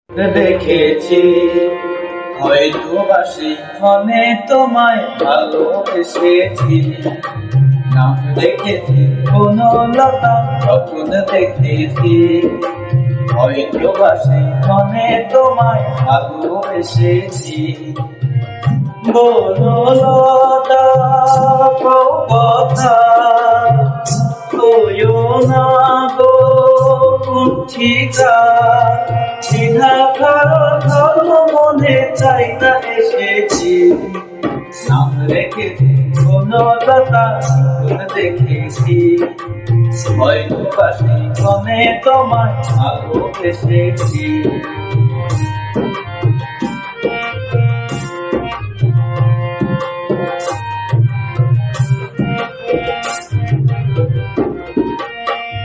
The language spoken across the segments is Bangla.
দেখেছি হয়তো বা সেখানে তোমায় ভালোবেসেছি, নাম দেখেছি কোন লতা তখন দেখেছি, হয়তো বা সেখানে তোমায় ভালোবেসেছি। বলো লতা কথা কইও না গো কুণ্ঠিতা, চিন্তা করো ধর্ম মনে চাই না এসেছি, নাম রেখেছি কোন লতা দেখেছি, হয়তো বা সেখানে তোমায় ভালোবেসেছি।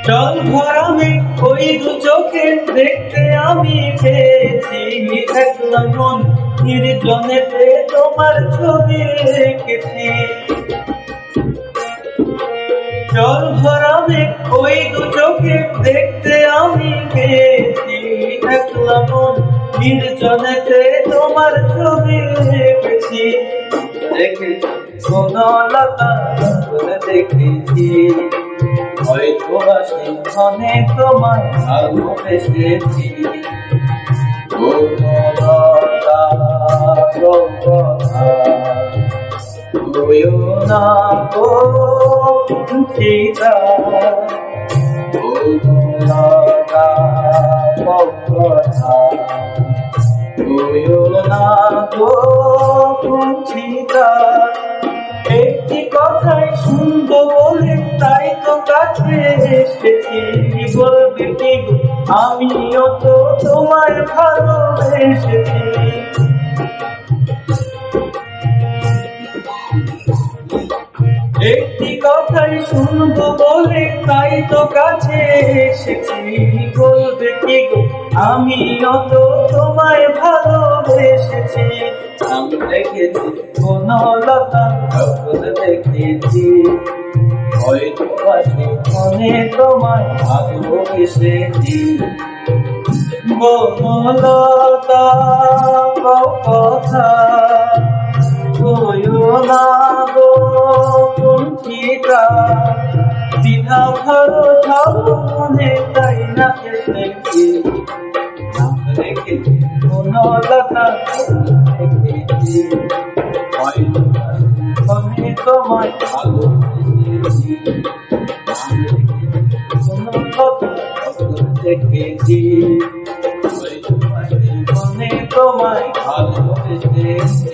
জল ভরামে ওই দু চোখে দেখতে আমি পেয়েছি, একলা মন নির্জনেতে তোমার ছবি রেখেছি। জল ভরামে ওই দু চোখে দেখতে আমি পেয়েছি, একলা মন নির্জনেতে তোমার ছবি রেখেছি। দেখেছি কোন লতা দেখেছি, হয়তো বা সেখানে তোমায় ভালোবেসেছি। কথা কইও না গো কুণ্ঠিতা, কথা কইও না গো কুণ্ঠিতা। একটি কথাই শুনবো বলে তাই তো কাছে এসেছি, বলবে কি গো আমিও তো তোমায় ভালোবেসেছি। একটি কথাই শুনবো বলে তাই তো কাছে এসেছি, বলবে কি গো আমিও তো তোমায় ভালোবেসেছি। আমি দেখেছি কোন লতা তখন দেখেছি, হয়তো বা সেখানে তোমায় ভালোবেসেছি। বনলতা কথা কইও না গো কুণ্ঠিতা, বিনা ভরসা মনে তাই না এসেছি, নাম রেখেছি কোন লতা দেখেছি, হয়তো বা সেখানে তোমায় ভালোবেসেছি, নাম রেখেছি কোন লতা দেখেছি, হয়তো বা সেখানে তোমায় ভালোবেসেছি।